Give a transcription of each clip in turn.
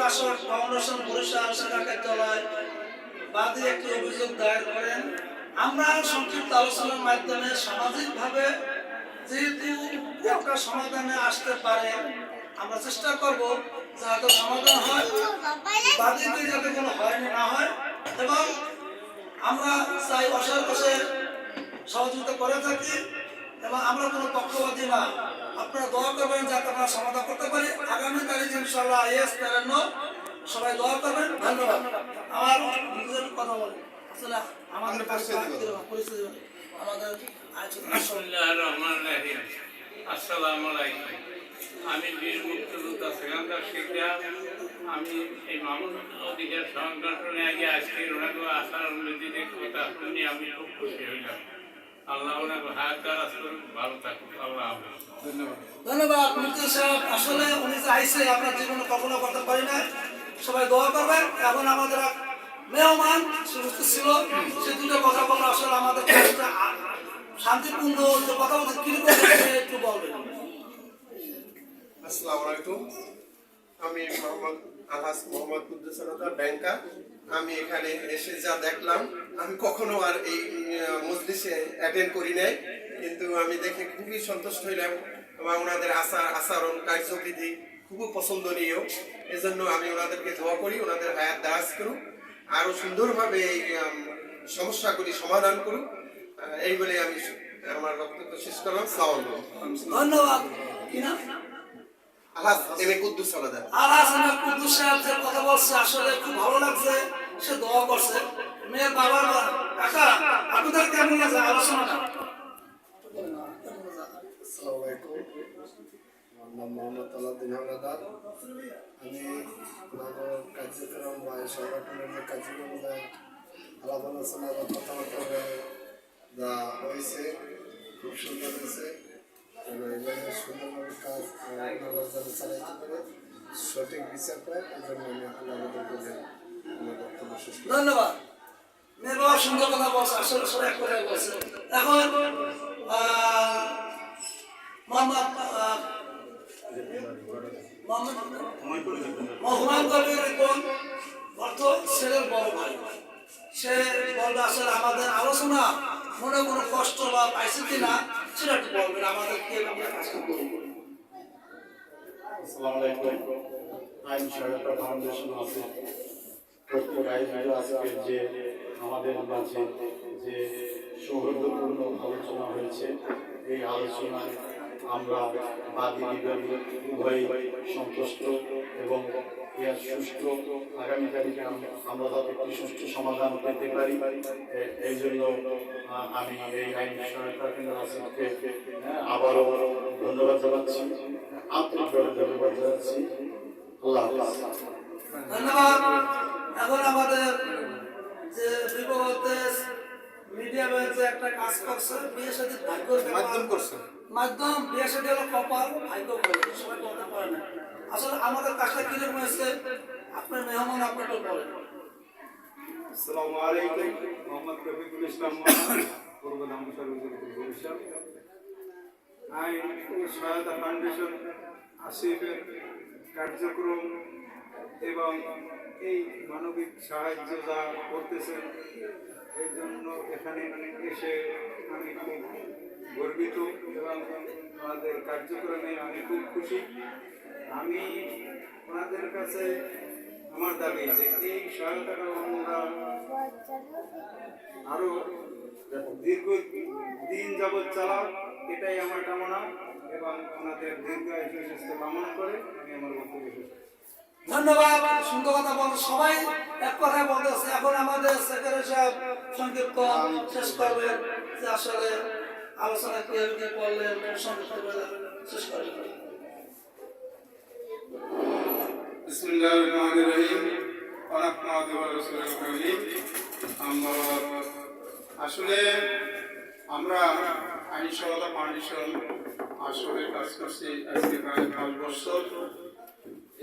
আসর ফাউন্ডেশন বরিশাল শাখা কার্যালয় বাদী একটি অভিযোগ দায়ের করেন। আমরা সংক্ষিপ্ত আলোচনার মাধ্যমে সামাজিকভাবে যেহেতু একটা সমাধানে আসতে পারে, আমরা চেষ্টা করব যাতে সমাধান হয়, বাদীদের যাতে কোনো হয়নি না হয়, এবং আমরা চাই অসরকষে সহযোগিতা করে থাকি এবং আমরা কোনো পক্ষপাতী না। আপনারা দোয়া করবেন যাতে আমরা সমাধান করতে পারি। আগামী তারিখ ইনশাআল্লাহ ইয়েস 53 সবাই দোয়া করবেন। ধন্যবাদ। আমার নিজের কথা বলি আসলে আমাদের পরিস্থিতি আমাদের বিসমিল্লাহির রহমানির রহিম। আসসালামু আলাইকুম। আমি বীর মুক্তিযোদ্ধা সেকেন্দার শিক্ষা। আমি এই মামুন অধিকার সংগঠনে আগে আজকে ওনাকে আসার অনুমতিতে কথা শুনে আমি খুব খুশি হইলাম। আল্লাহ ওনাকে হায়াত দারাজ করুন, ভালো থাকুন। আল্লাহ হাফেজ। ধন্যবাদ। ধন্যবাদ মুফতি সাহেব। আসলে উনি যে আইসে আপনার জীবনে কখনো করতে পারি না। সবাই দোয়া করবেন। এখন আমাদের মেহমান ছিল, সে দুটো কথা বললো। আসলে আমাদের শান্তিপূর্ণ যে কথা বলতে কিরকম একটু বলবেন। আসসালামু আলাইকুম। আমি মোহাম্মদ আলহাজ মোহাম্মদ কুদ্দুস ব্যাংকার। আমি এখানে এসে যা দেখলাম, আমি কখনো আর এই মজলিসে অ্যাটেন্ড করি নাই, কিন্তু আমি দেখে খুবই সন্তুষ্ট হইলাম এবং ওনাদের আচরণ কার্যবিধি খুবই পছন্দনীয়। এজন্য আমি ওনাদেরকে দোয়া করি, ওনাদের হায়াত দারাজ করুক, আরো সুন্দরভাবে এই সমস্যাগুলি সমাধান করুক। এই বলে আমি আমার বক্তব্য শেষ করলাম। ধন্যবাদ। আলহাজ M A Kuddus সালাদার। Alhaj M A Kuddus সাহেব যে কথা বলছে আসলে খুব ভালো লাগছে। সে দোয়া করছে মেয়ের বাবার কাকা। আপনাদের কেমন লাগছে আলোচনাটা? আসসালামু আলাইকুম। আমার নাম মোহাম্মদ আলাউদ্দিন হাওলাদার। আমি কার্যক্রম বা সংগঠনের যে কার্যক্রম আলাপ আলোচনা বা কথাবার্তা যা হয়েছে খুব সুন্দর হয়েছে এবং এইভাবে সুন্দরভাবে কাজ ওনারা যেন চালাইতে পারে, সঠিক বিচার পায়, এই জন্য আমি আপনাদের বলে আমার বক্তব্য শেষ করি। ধন্যবাদ। মেয়ের বাবা সুন্দর কথা বলছে, আসলে সবাই এক কথাই বলছে। এখন হুমায়ুন কবির অর্থ ছেলের বড় ভাই। সে বলবে আসলে আমাদের আলোচনা মনে কোনো কষ্ট বা পাইছে কিনা সেটা একটু বলবেন আমাদেরকে। আসসালামু আলাইকুম। আইন সহায়তা ফাউন্ডেশন আছে প্রত্যেক আয়োজিত আজকের যে আমাদের মাঝে যে সৌহার্দ্যপূর্ণ আলোচনা হয়েছে, এই আলোচনায় আমরা বাদী বিবাদী উভয়ই সন্তুষ্ট এবং এর সুষ্ঠু আগামী তারিখে আমরা যাতে একটি সুষ্ঠু সমাধান পেতে পারি, এই জন্য আমি এই আইন সহায়তা কেন্দ্র আসিফকে আবারও ধন্যবাদ জানাচ্ছি, আন্তরিকভাবে ধন্যবাদ জানাচ্ছি। আল্লাহ হাফেজ। ধন্যবাদ। এখন আমাদের যে বিপদে মিডিয়া যে একটা কাজ করছে, বিয়ে সাথে মাধ্যম করছে, মাধ্যম বিয়ে সাথে হলো কপাল, ভাগ্য করে সবাই কথা পারে না। আসলে আমাদের কাজটা কিরকম হয়েছে আপনার মেহমান আপনাকে বলেন। আসসালামু আলাইকুম। মোহাম্মদ রফিকুল ইসলাম, পূর্ব ধামসর বরিশাল। আইন সহায়তা ফাউন্ডেশন আসিফের কার্যক্রম এবং এই মানবিক সাহায্য যা করতেছেন, এর জন্য এখানে এসে আমি খুব গর্বিত এবং আমাদের কার্যক্রমে আমি খুব খুশি। আমি ওনাদের কাছে আমার দাবি যে এই সহায়তাটা আমরা আরো দীর্ঘ দিন যাবৎ চালাও, এটাই আমার কামনা এবং ওনাদের দীর্ঘ আয়ু সুস্বাস্থ্য কামনা করে আমি আমার বক্তব্য শেষ করি। ধন্যবাদ। সুন্দর কথা বল, সবাই এক কথায় বলতেছে। এখন আমাদের সেক্রেটারি সাহেব সংক্ষিপ্ত শেষ করবেন যে আসলে আলোচনা কিভাবে কি করলেন, সংক্ষিপ্ত শেষ করবেন। বিসমিল্লাহির রহমানির রহিম। রাসূলুল্লাহ কারীম। আসলে আমরা আইন সহায়তা ফাউন্ডেশন আসলে কাজ করছি আজকে প্রায় 5 বছর।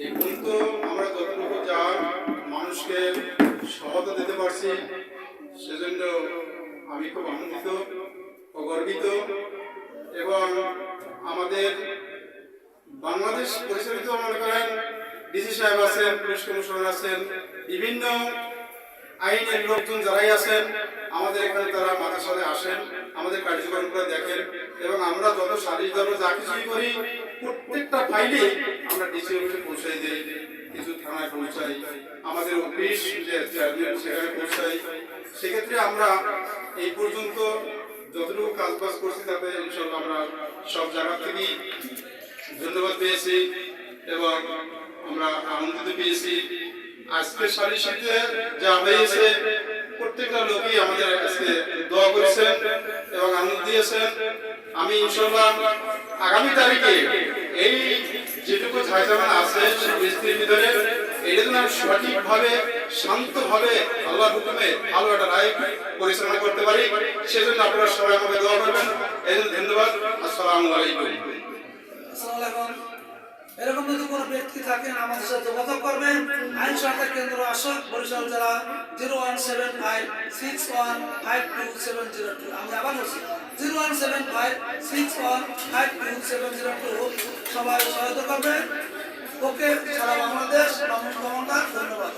এই পর্যন্ত আমরা যতটুকু যা মানুষকে সহায়তা দিতে পারছি, সেজন্য আমি খুব আনন্দিত ও গর্বিত। এবং আমাদের বাংলাদেশ পরিচালিত মনে করেন ডিসি সাহেব আছেন, পুলিশ কমিশনার আছেন, বিভিন্ন আইনের লোকজন যারাই আছেন আমাদের এখানে তারা মাঝে সাথে আসেন, আমাদের কার্যক্রমগুলো দেখেন এবং আমরা যত সালিশ ধর্ম যা কিছুই করি প্রত্যেকটা ফাইলে আমরা ডিসি অফিসে পৌঁছাই দিই, কিছু থানায় পৌঁছাই, আমাদের অফিস যে চেয়ারম্যান সেখানে পৌঁছাই। সেক্ষেত্রে আমরা এই পর্যন্ত যতটুকু কাজ বাজ করছি তাতে ইনশাল্লাহ আমরা সব জায়গা থেকেই ধন্যবাদ পেয়েছি এবং আমরা আনন্দিত পেয়েছি। আজকে সালিশিতে যা হয়েছে প্রত্যেকটা লোকই আমাদের আজকে দোয়া করেছেন এবং আনন্দ দিয়েছেন। আমি ইনশাল্লাহ আগামী তারিখে এই যেটুকু ঝাঁঝামেলা আছে সেই পরিস্থিতির ভিতরে এটা যেন আমি সঠিকভাবে শান্তভাবে আল্লাহর হুকুমে ভালো একটা রায় পরিচালনা করতে পারি, সেজন্য আপনারা সবাই আমাকে দোয়া করবেন। এই জন্য ধন্যবাদ। আসসালামু আলাইকুম। আসসালামু আলাইকুম। এরকম যদি কোনো ব্যক্তি থাকেন আমাদের সাথে যোগাযোগ করবেন। আইন সহায়তা কেন্দ্র আসক, বরিশাল জেলা 01756152702। আমি আবার বলছি 01756152702। সবাই সহায়তা করবেন। ওকে, সারা বাংলাদেশ, নমস্কার, ধন্যবাদ।